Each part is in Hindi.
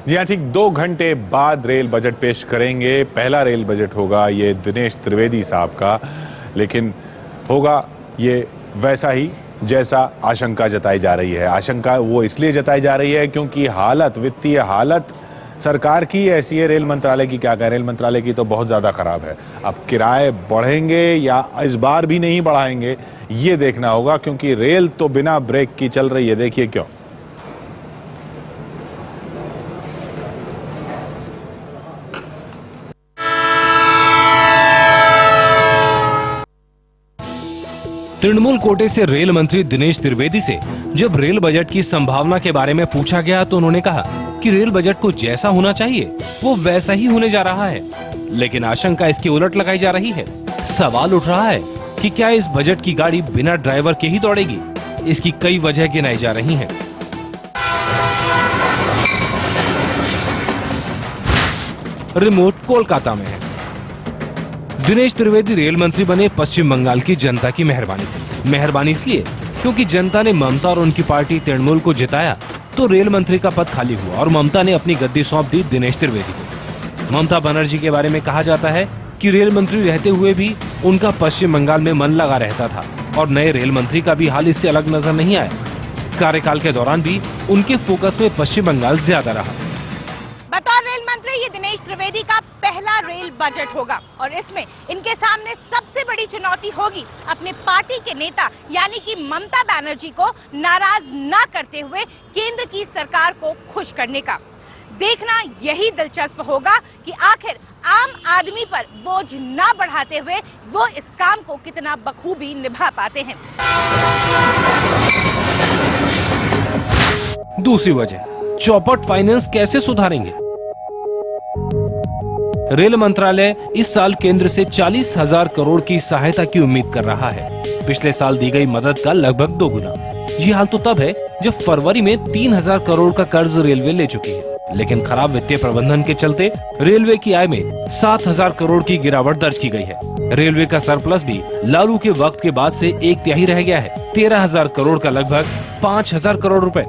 जी हाँ, ठीक 2 घंटे बाद रेल बजट पेश करेंगे। पहला रेल बजट होगा ये दिनेश त्रिवेदी साहब का, लेकिन होगा ये वैसा ही जैसा आशंका जताई जा रही है। आशंका वो इसलिए जताई जा रही है क्योंकि हालत, वित्तीय हालत सरकार की ऐसी है। रेल मंत्रालय की क्या कहें, रेल मंत्रालय की तो बहुत ज्यादा खराब है। अब किराए बढ़ेंगे या इस बार भी नहीं बढ़ाएंगे, ये देखना होगा, क्योंकि रेल तो बिना ब्रेक की चल रही है। देखिए क्यों। तृणमूल कोटे से रेल मंत्री दिनेश त्रिवेदी से जब रेल बजट की संभावना के बारे में पूछा गया तो उन्होंने कहा कि रेल बजट को जैसा होना चाहिए वो वैसा ही होने जा रहा है, लेकिन आशंका इसकी उलट लगाई जा रही है। सवाल उठ रहा है कि क्या इस बजट की गाड़ी बिना ड्राइवर के ही दौड़ेगी। इसकी कई वजह गिनाई जा रही हैं। रिमोट कोलकाता में है। दिनेश त्रिवेदी रेल मंत्री बने पश्चिम बंगाल की जनता की मेहरबानी से। मेहरबानी इसलिए क्योंकि जनता ने ममता और उनकी पार्टी तृणमूल को जिताया तो रेल मंत्री का पद खाली हुआ और ममता ने अपनी गद्दी सौंप दी दिनेश त्रिवेदी को। ममता बनर्जी के बारे में कहा जाता है कि रेल मंत्री रहते हुए भी उनका पश्चिम बंगाल में मन लगा रहता था और नए रेल मंत्री का भी हाल इससे अलग नजर नहीं आया। कार्यकाल के दौरान भी उनके फोकस में पश्चिम बंगाल ज्यादा रहा। बतौर रेल मंत्री ये दिनेश त्रिवेदी का पहला रेल बजट होगा और इसमें इनके सामने सबसे बड़ी चुनौती होगी अपने पार्टी के नेता यानी कि ममता बनर्जी को नाराज न करते हुए केंद्र की सरकार को खुश करने का। देखना यही दिलचस्प होगा कि आखिर आम आदमी पर बोझ न बढ़ाते हुए वो इस काम को कितना बखूबी निभा पाते हैं। दूसरी वजह, चौपट फाइनेंस कैसे सुधारेंगे। रेल मंत्रालय इस साल केंद्र से 40,000 करोड़ की सहायता की उम्मीद कर रहा है। पिछले साल दी गई मदद का लगभग 2 गुना। ये हाल तो तब है जब फरवरी में 3,000 करोड़ का कर्ज रेलवे ले चुकी है, लेकिन खराब वित्तीय प्रबंधन के चलते रेलवे की आय में 7,000 करोड़ की गिरावट दर्ज की गई है। रेलवे का सरप्लस भी लालू के वक्त के बाद से 1/3 रह गया है, 13,000 करोड़ का लगभग 5,000 करोड़ रुपए।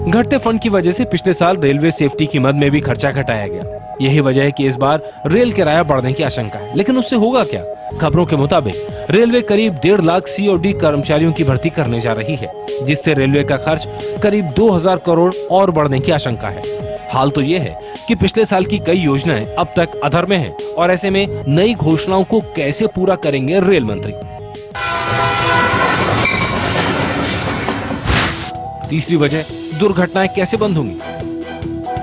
घटते फंड की वजह से पिछले साल रेलवे सेफ्टी की मद में भी खर्चा घटाया गया। यही वजह है कि इस बार रेल किराया बढ़ने की आशंका है, लेकिन उससे होगा क्या। खबरों के मुताबिक रेलवे करीब 1.5 लाख COD कर्मचारियों की भर्ती करने जा रही है, जिससे रेलवे का खर्च करीब 2,000 करोड़ और बढ़ने की आशंका है। हाल तो ये है कि पिछले साल की कई योजनाएं अब तक अधर में हैं और ऐसे में नई घोषणाओं को कैसे पूरा करेंगे रेल मंत्री। तीसरी वजह, दुर्घटनाएं कैसे बंद होंगी।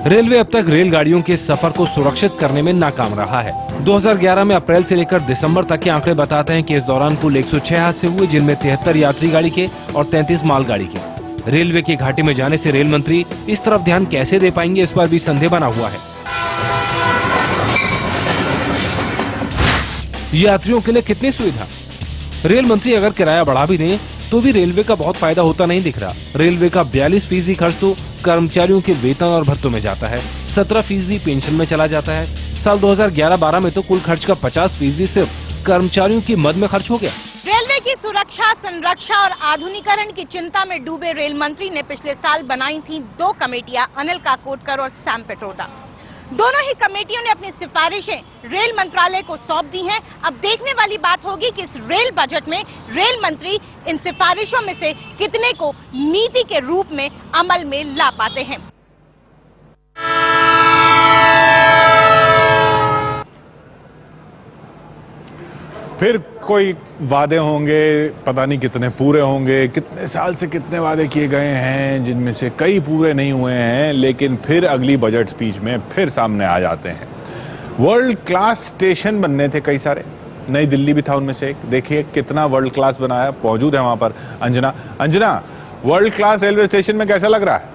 रेलवे अब तक रेलगाड़ियों के सफर को सुरक्षित करने में नाकाम रहा है। 2011 में अप्रैल से लेकर दिसंबर तक के आंकड़े बताते हैं कि इस दौरान कुल 106 हादसे हुए, जिनमें 73 यात्री गाड़ी के और 33 मालगाड़ी के। रेलवे की घाटी में जाने से रेल मंत्री इस तरफ ध्यान कैसे दे पाएंगे, इस पर भी संदेह बना हुआ है। यात्रियों के लिए कितनी सुविधा। रेल मंत्री अगर किराया बढ़ा भी दें तो भी रेलवे का बहुत फायदा होता नहीं दिख रहा। रेलवे का 42% खर्च तो कर्मचारियों के वेतन और भत्तों में जाता है, 17% पेंशन में चला जाता है। साल 2011-12 में तो कुल खर्च का 50% सिर्फ कर्मचारियों की मद में खर्च हो गया। रेलवे की सुरक्षा, संरक्षा और आधुनिकीकरण की चिंता में डूबे रेल मंत्री ने पिछले साल बनाई थी 2 कमेटियां, अनिल काकोडकर और सैम पित्रोदा। दोनों ही कमेटियों ने अपनी सिफारिशें रेल मंत्रालय को सौंप दी हैं। अब देखने वाली बात होगी कि इस रेल बजट में रेल मंत्री इन सिफारिशों में से कितने को नीति के रूप में अमल में ला पाते हैं। फिर कोई वादे होंगे, पता नहीं कितने पूरे होंगे। कितने साल से कितने वादे किए गए हैं, जिनमें से कई पूरे नहीं हुए हैं, लेकिन फिर अगली बजट स्पीच में फिर सामने आ जाते हैं। वर्ल्ड क्लास स्टेशन बनने थे कई सारे, नई दिल्ली भी था उनमें से एक। देखिए कितना वर्ल्ड क्लास बनाया, मौजूद है वहां पर Anjana. World class railway station में कैसा लग रहा है?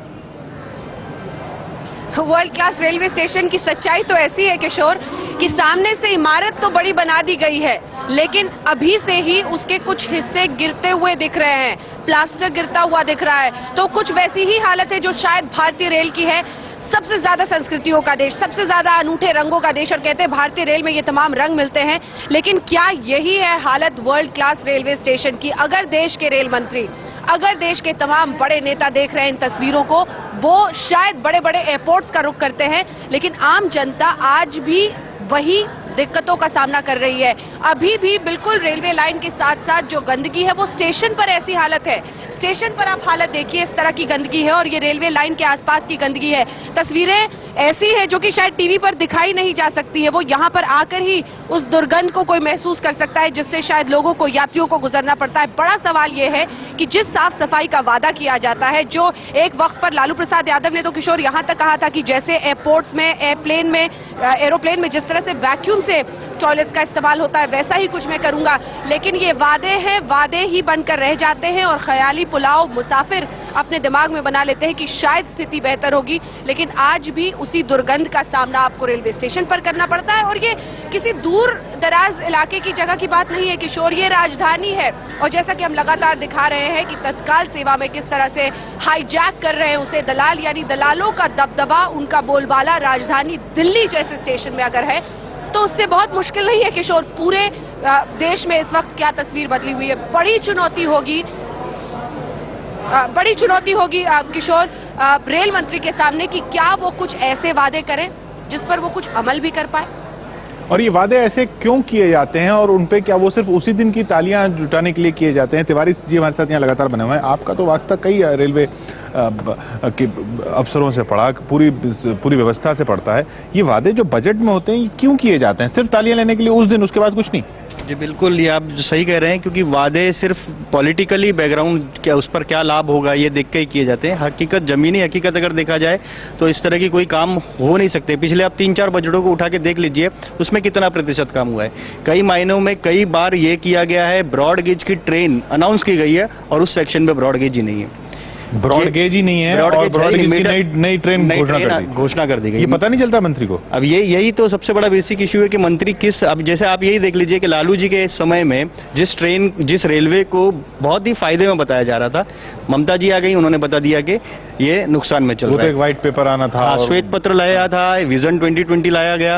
वर्ल्ड क्लास रेलवे स्टेशन की सच्चाई तो ऐसी है किशोर कि सामने से इमारत तो बड़ी बना दी गई है, लेकिन अभी से ही उसके कुछ हिस्से गिरते हुए दिख रहे हैं, प्लास्टर गिरता हुआ दिख रहा है। तो कुछ वैसी ही हालत है जो शायद भारतीय रेल की है। सबसे ज्यादा संस्कृतियों का देश, सबसे ज्यादा अनूठे रंगों का देश, और कहते हैं भारतीय रेल में ये तमाम रंग मिलते हैं। लेकिन क्या यही है हालत वर्ल्ड क्लास रेलवे स्टेशन की? अगर देश के रेल मंत्री अगर देश के तमाम बड़े नेता देख रहे हैं इन तस्वीरों को, वो शायद बड़े बड़े एयरपोर्ट्स का रुख करते हैं, लेकिन आम जनता आज भी वही दिक्कतों का सामना कर रही है। अभी भी बिल्कुल रेलवे लाइन के साथ साथ जो गंदगी है वो स्टेशन पर ऐसी हालत है। स्टेशन पर आप हालत देखिए, इस तरह की गंदगी है और ये रेलवे लाइन के आसपास की गंदगी है। तस्वीरें ऐसी है जो कि शायद टीवी पर दिखाई नहीं जा सकती है, वो यहाँ पर आकर ही उस दुर्गंध को कोई महसूस कर सकता है, जिससे शायद लोगों को, यात्रियों को गुजरना पड़ता है। बड़ा सवाल ये है कि जिस साफ सफाई का वादा किया जाता है, जो एक वक्त पर लालू प्रसाद यादव ने तो किशोर यहाँ तक कहा था कि जैसे एयरपोर्ट्स में, एरोप्लेन में जिस तरह से वैक्यूम से टॉयलेट का इस्तेमाल होता है, वैसा ही कुछ मैं करूंगा। लेकिन ये वादे हैं, वादे ही बनकर रह जाते हैं और ख्याली पुलाव मुसाफिर अपने दिमाग में बना लेते हैं कि शायद स्थिति बेहतर होगी, लेकिन आज भी उसी दुर्गंध का सामना आपको रेलवे स्टेशन पर करना पड़ता है। और ये किसी दूर दराज इलाके की जगह की बात नहीं है किशोर, ये राजधानी है। और जैसा कि हम लगातार दिखा रहे हैं कि तत्काल सेवा में किस तरह से हाईजैक कर रहे हैं उसे दलाल, यानी दलालों का दबदबा, उनका बोलबाला राजधानी दिल्ली जैसे स्टेशन में अगर है तो उससे बहुत मुश्किल नहीं है किशोर। पूरे देश में इस वक्त क्या तस्वीर बदली हुई है। बड़ी चुनौती होगी किशोर रेल मंत्री के सामने कि क्या वो कुछ ऐसे वादे करें जिस पर वो कुछ अमल भी कर पाए। और ये वादे ऐसे क्यों किए जाते हैं और उनपे क्या वो सिर्फ उसी दिन की तालियां जुटाने के लिए किए जाते हैं? तिवारी जी हमारे साथ यहाँ लगातार बने हुए हैं। आपका तो वास्ता कई रेलवे के अफसरों से पड़ा, पूरी व्यवस्था से पड़ता है। ये वादे जो बजट में होते हैं ये क्यों किए जाते हैं? सिर्फ तालियां लेने के लिए उस दिन, उसके बाद कुछ नहीं? जी बिल्कुल, ये आप सही कह रहे हैं, क्योंकि वादे सिर्फ पॉलिटिकली बैकग्राउंड क्या, उस पर क्या लाभ होगा ये देख के ही किए जाते हैं। हकीकत, जमीनी हकीकत अगर देखा जाए तो इस तरह की कोई काम हो नहीं सकते। पिछले आप 3-4 बजटों को उठा के देख लीजिए, उसमें कितना प्रतिशत काम हुआ है। कई मायनों में कई बार ये किया गया है, ब्रॉड गेज की ट्रेन अनाउंस की गई है और उस सेक्शन में ब्रॉड गेज ही नहीं है। ब्रॉड गेज ही नहीं है और ब्रॉड गेज की नई ट्रेन घोषणा कर दी गई। ये पता नहीं चलता मंत्री को। अब यही तो सबसे बड़ा बेसिक इश्यू है कि मंत्री किस, अब जैसे आप यही देख लीजिए कि लालू जी के समय में जिस रेलवे को बहुत ही फायदे में बताया जा रहा था, ममता जी आ गई, उन्होंने बता दिया कि ये नुकसान में चल रहा है। एक व्हाइट पेपर आना था, श्वेत पत्र लाया था, विजन 2020 लाया गया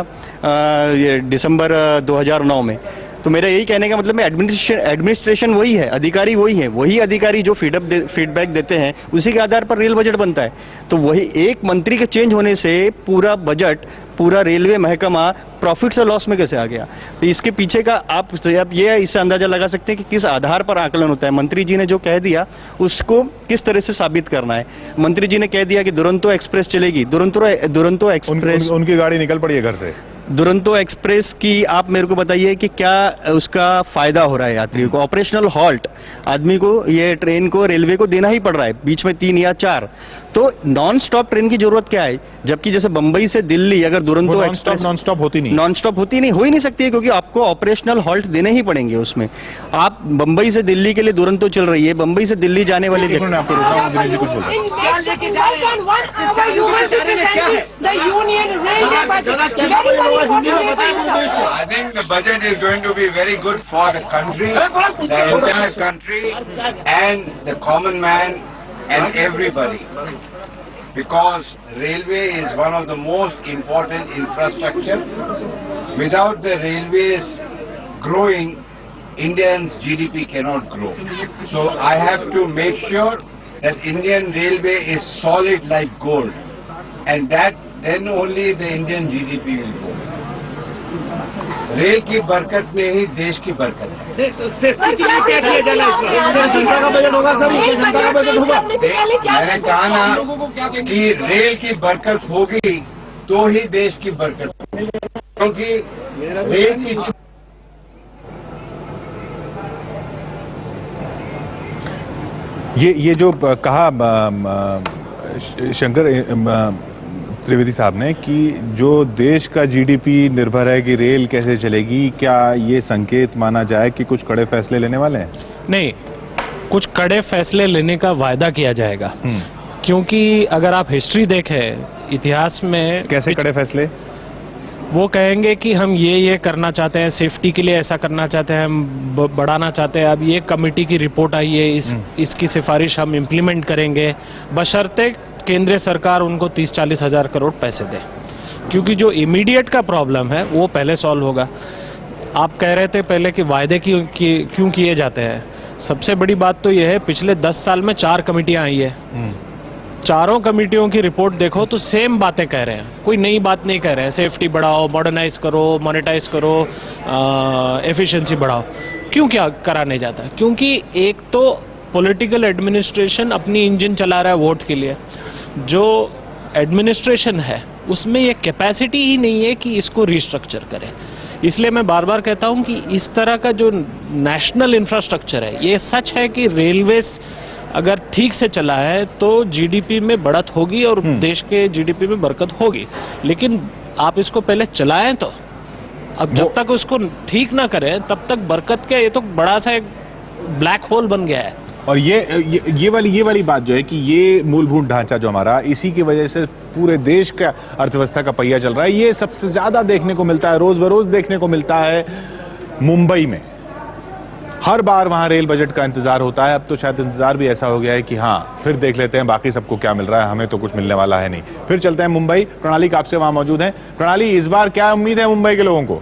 ये दिसंबर 2009 में। तो मेरा यही कहने का मतलब है एडमिनिस्ट्रेशन वही है, अधिकारी वही है, वही अधिकारी जो फीडबैक देते हैं उसी के आधार पर रेल बजट बनता है। तो वही एक मंत्री के चेंज होने से पूरा बजट, पूरा रेलवे महकमा प्रॉफिट से लॉस में कैसे आ गया? तो इसके पीछे का आप ये इससे अंदाजा लगा सकते हैं कि किस आधार पर आकलन होता है। मंत्री जी ने जो कह दिया उसको किस तरह से साबित करना है। मंत्री जी ने कह दिया कि दुरंतो एक्सप्रेस चलेगी, दुरंतो एक्सप्रेस, उनकी गाड़ी निकल पड़ी है घर से। दुरंतो एक्सप्रेस की आप मेरे को बताइए कि क्या उसका फायदा हो रहा है यात्रियों को? ऑपरेशनल हॉल्ट आदमी को, ये ट्रेन को, रेलवे को देना ही पड़ रहा है, बीच में 3 या 4। तो नॉन स्टॉप ट्रेन की जरूरत क्या है? जबकि जैसे बंबई से दिल्ली अगर दुरंतो एक्सप्रेस नॉन स्टॉप होती नहीं, हो ही नहीं सकती है, क्योंकि आपको ऑपरेशनल हॉल्ट देने ही पड़ेंगे उसमें। आप बंबई से दिल्ली के लिए दुरंतो चल रही है, बंबई से दिल्ली जाने वाले I think the budget is going to be very good for the country, the entire country, and the common man and everybody. Because railway is one of the most important infrastructure. Without the railways growing, Indians' GDP cannot grow. So I have to make sure that Indian railway is solid like gold, and that then only the Indian GDP will grow. Rail की बरकत में ही देश की बरकत है। जनता का बजट होगा सर, जनता का बजट होगा। मैंने कहा ना कि रेल की बरकत होगी तो ही देश की बरकत होगी, क्योंकि रेल की ये जो कहा शंकर त्रिवेदी साहब ने कि जो देश का जीडीपी निर्भर है कि रेल कैसे चलेगी, क्या ये संकेत माना जाए कि कुछ कड़े फैसले लेने वाले हैं? नहीं, कुछ कड़े फैसले लेने का वायदा किया जाएगा। क्योंकि अगर आप हिस्ट्री देखें, इतिहास में कैसे कड़े फैसले? वो कहेंगे कि हम ये करना चाहते हैं, सेफ्टी के लिए ऐसा करना चाहते हैं, हम बढ़ाना चाहते हैं, अब ये कमेटी की रिपोर्ट आई है, इसकी सिफारिश हम इम्प्लीमेंट करेंगे, बशर्ते केंद्रीय सरकार उनको 30-40 हजार करोड़ पैसे दे। क्योंकि जो इमीडिएट का प्रॉब्लम है वो पहले सॉल्व होगा। आप कह रहे थे पहले कि वायदे क्यों किए जाते हैं, सबसे बड़ी बात तो यह है, पिछले 10 साल में 4 कमेटियां आई है। चारों कमेटियों की रिपोर्ट देखो तो सेम बातें कह रहे हैं, कोई नई बात नहीं कह रहे हैं। सेफ्टी बढ़ाओ, मॉडर्नाइज करो, मोनेटाइज करो, एफिशिएंसी बढ़ाओ। क्यों क्या करा नहीं जाता? क्योंकि एक तो पॉलिटिकल एडमिनिस्ट्रेशन अपनी इंजन चला रहा है वोट के लिए। जो एडमिनिस्ट्रेशन है उसमें ये कैपेसिटी ही नहीं है कि इसको रिस्ट्रक्चर करे। इसलिए मैं बार बार कहता हूं कि इस तरह का जो नेशनल इंफ्रास्ट्रक्चर है, ये सच है कि रेलवेज अगर ठीक से चला है तो जीडीपी में बढ़त होगी और देश के जीडीपी में बरकत होगी, लेकिन आप इसको पहले चलाएं तो। अब जब तक उसको ठीक ना करें तब तक बरकत क्या, ये तो बड़ा सा एक ब्लैक होल बन गया है। और ये वाली बात जो है कि ये मूलभूत ढांचा जो हमारा, इसी की वजह से पूरे देश का अर्थव्यवस्था का पहिया चल रहा है। ये सबसे ज्यादा देखने को मिलता है, रोज बरोज देखने को मिलता है मुंबई में। हर बार वहां रेल बजट का इंतजार होता है। अब तो शायद इंतजार भी ऐसा हो गया है कि हाँ, फिर देख लेते हैं बाकी सबको क्या मिल रहा है, हमें तो कुछ मिलने वाला है नहीं। फिर चलते हैं मुंबई। प्रणाली आपसे वहां मौजूद है। प्रणाली, इस बार क्या उम्मीद है मुंबई के लोगों को?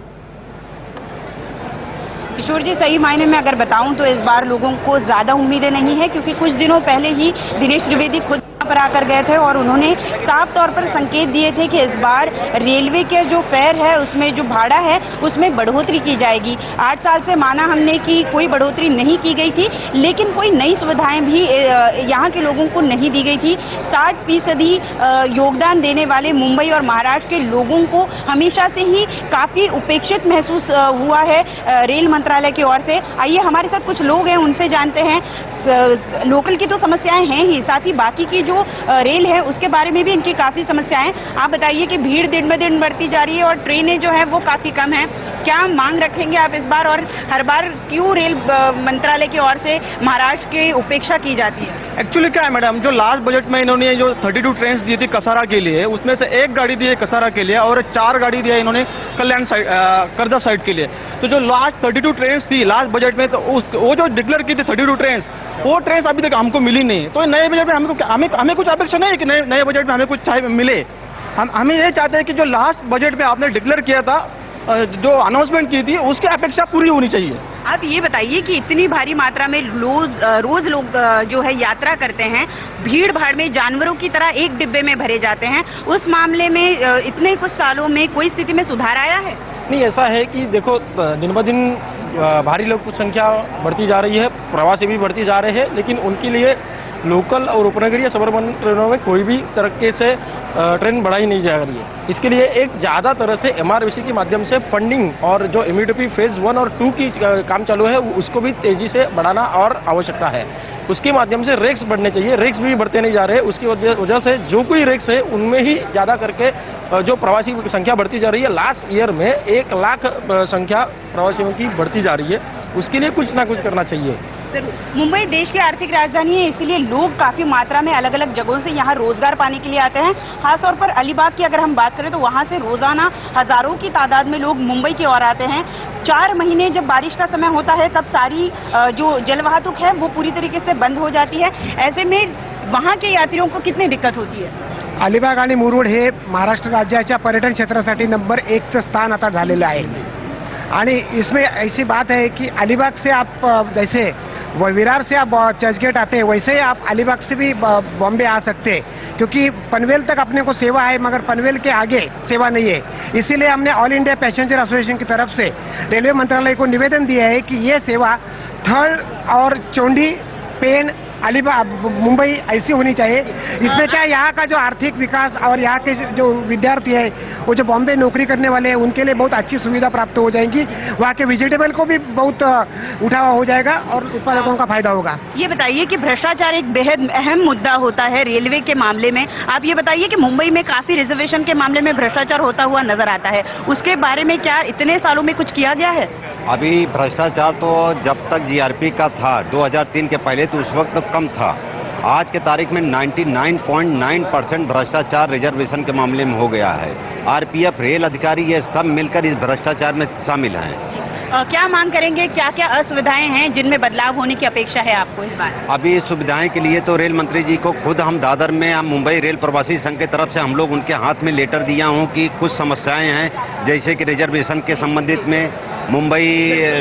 किशोर जी, सही मायने में अगर बताऊं तो इस बार लोगों को ज्यादा उम्मीदें नहीं है, क्योंकि कुछ दिनों पहले ही दिनेश त्रिवेदी खुद पर आकर गए थे और उन्होंने साफ तौर पर संकेत दिए थे कि इस बार रेलवे के जो फेयर है उसमें जो भाड़ा है उसमें बढ़ोतरी की जाएगी। 8 साल से माना हमने कि कोई बढ़ोतरी नहीं की गई थी, लेकिन कोई नई सुविधाएं भी यहाँ के लोगों को नहीं दी गई थी। 60% योगदान देने वाले मुंबई और महाराष्ट्र के लोगों को हमेशा से ही काफी उपेक्षित महसूस हुआ है रेल मंत्रालय की ओर से। आइए हमारे साथ कुछ लोग हैं, उनसे जानते हैं। लोकल की तो समस्याएं हैं ही, साथ ही बाकी की जो रेल है उसके बारे में भी इनकी काफी समस्याएं। आप बताइए कि भीड़ दिन ब दिन बढ़ती जा रही है और ट्रेनें जो है वो काफी कम है। क्या मांग रखेंगे आप इस बार, और हर बार क्यों रेल मंत्रालय की ओर से महाराष्ट्र की उपेक्षा की जाती है? एक्चुअली क्या है मैडम, जो लास्ट बजट में इन्होंने जो 32 ट्रेन दी थी कसारा के लिए, उसमें से 1 गाड़ी दी है कसारा के लिए और 4 गाड़ी दिया इन्होंने कल्याण साइड, कर्जा साइड के लिए। तो जो लास्ट 32 ट्रेन थी लास्ट बजट में, तो वो जो डिक्लेयर की थी 32 ट्रेन, वो ट्रेन अभी तक हमको मिली नहीं। तो नए बजट में हमें कुछ अपेक्षा नहीं है कि नए बजट में हमें कुछ चाहे मिले। हमें ये चाहते हैं कि जो लास्ट बजट में आपने डिक्लेयर किया था, जो अनाउंसमेंट की थी, उसकी अपेक्षा पूरी होनी चाहिए। आप ये बताइए कि इतनी भारी मात्रा में रोज लोग जो है यात्रा करते हैं, भीड़ भाड़ में जानवरों की तरह एक डिब्बे में भरे जाते हैं, उस मामले में इतने कुछ सालों में कोई स्थिति में सुधार आया है? नहीं, ऐसा है कि देखो दिन ब दिन भारी लोग की संख्या बढ़ती जा रही है, प्रवासी भी बढ़ती जा रहे हैं, लेकिन उनके लिए लोकल और उपनगरीय सबर्बन ट्रेनों में कोई भी तरीके से ट्रेन बढ़ाई नहीं जा रही है। इसके लिए एक ज़्यादा तरह से MRVC के माध्यम से फंडिंग और जो इमीडिएटली फेज 1 और 2 की काम चालू है उसको भी तेजी से बढ़ाना और आवश्यकता है। उसके माध्यम से रेक्स बढ़ने चाहिए, रेक्स भी बढ़ते नहीं जा रहे। उसकी वजह से जो कोई रेक्स है उनमें ही ज़्यादा करके जो प्रवासी की संख्या बढ़ती जा रही है। लास्ट ईयर में 1 लाख संख्या प्रवासियों की बढ़ती जा रही है, उसके लिए कुछ ना कुछ करना चाहिए। मुंबई देश की आर्थिक राजधानी है, इसलिए लोग काफी मात्रा में अलग अलग जगहों से यहाँ रोजगार पाने के लिए आते हैं। खासतौर पर अलीबाग की अगर हम बात करें तो वहाँ से रोजाना हजारों की तादाद में लोग मुंबई की ओर आते हैं। 4 महीने जब बारिश का समय होता है तब सारी जो जलवाहतुक है वो पूरी तरीके से बंद हो जाती है। ऐसे में वहाँ के यात्रियों को कितनी दिक्कत होती है? अलिबाग आणि मुरुड हे महाराष्ट्र राज्याच्या पर्यटन क्षेत्रासाठी नंबर 1चं स्थान आता झालेलं आहे आणि इसमें ऐसी बात है कि अलीबाग से आप जैसे विरार से आप चर्चगेट आते हैं, वैसे ही आप अलीबाग से भी बॉम्बे आ सकते हैं, क्योंकि पनवेल तक अपने को सेवा है मगर पनवेल के आगे सेवा नहीं है। इसीलिए हमने ऑल इंडिया पैसेंजर एसोसिएशन की तरफ से रेलवे मंत्रालय को निवेदन दिया है कि ये सेवा थर्ड और चौंडी, पेन, अलीबाग, मुंबई ऐसी होनी चाहिए। इसमें क्या यहाँ का जो आर्थिक विकास और यहाँ के जो विद्यार्थी है वो जो बॉम्बे नौकरी करने वाले हैं उनके लिए बहुत अच्छी सुविधा प्राप्त हो जाएगी। वहाँ के वेजिटेबल को भी बहुत उठावा हो जाएगा और उत्पादकों का फायदा होगा। ये बताइए कि भ्रष्टाचार एक बेहद अहम मुद्दा होता है रेलवे के मामले में। आप ये बताइए कि मुंबई में काफी रिजर्वेशन के मामले में भ्रष्टाचार होता हुआ नजर आता है, उसके बारे में क्या इतने सालों में कुछ किया गया है? अभी भ्रष्टाचार तो जब तक GRP का था 2003 के पहले तो उस वक्त तो कम था। आज के तारीख में 99.9% भ्रष्टाचार रिजर्वेशन के मामले में हो गया है। RPF, रेल अधिकारी, ये सब मिलकर इस भ्रष्टाचार में शामिल हैं। क्या मांग करेंगे, क्या क्या असुविधाएं हैं जिनमें बदलाव होने की अपेक्षा है आपको इस बार? अभी सुविधाएं के लिए तो रेल मंत्री जी को खुद हम दादर में मुंबई रेल प्रवासी संघ की तरफ से हम लोग उनके हाथ में लेटर दिया हूं कि कुछ समस्याएं हैं, जैसे कि रिजर्वेशन के संबंधित में, मुंबई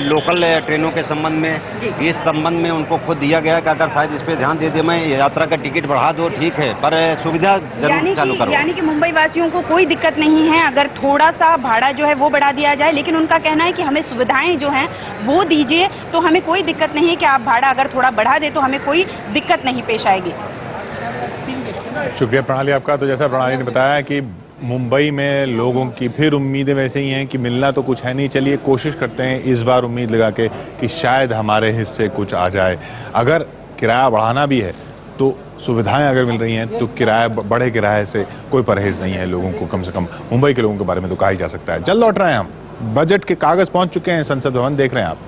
लोकल ट्रेनों के संबंध में, इस संबंध में उनको खुद दिया गया कि अगर शायद इस पे ध्यान दे दे, मैं यात्रा का टिकट बढ़ा दो, ठीक है, पर सुविधा जरूर चालू करो। यानी कि मुंबई वासियों को कोई दिक्कत नहीं है अगर थोड़ा सा भाड़ा जो है वो बढ़ा दिया जाए, लेकिन उनका कहना है कि हमें सुविधाएं जो हैं वो दीजिए, तो हमें कोई दिक्कत नहीं है कि आप भाड़ा अगर थोड़ा बढ़ा दे तो हमें कोई दिक्कत नहीं पेश आएगी। शुक्रिया प्रणाली आपका। तो जैसा प्रणाली ने बताया कि मुंबई में लोगों की फिर उम्मीदें वैसे ही हैं कि मिलना तो कुछ है नहीं, चलिए कोशिश करते हैं इस बार उम्मीद लगा के कि शायद हमारे हिस्से कुछ आ जाए। अगर किराया बढ़ाना भी है तो सुविधाएं अगर मिल रही हैं तो किराया बढ़े किराए से कोई परहेज नहीं है लोगों को, कम से कम मुंबई के लोगों के बारे में तो कहा ही जा सकता है। जल्द लौट रहे हैं हम। बजट के कागज पहुंच चुके हैं संसद भवन, देख रहे हैं आप।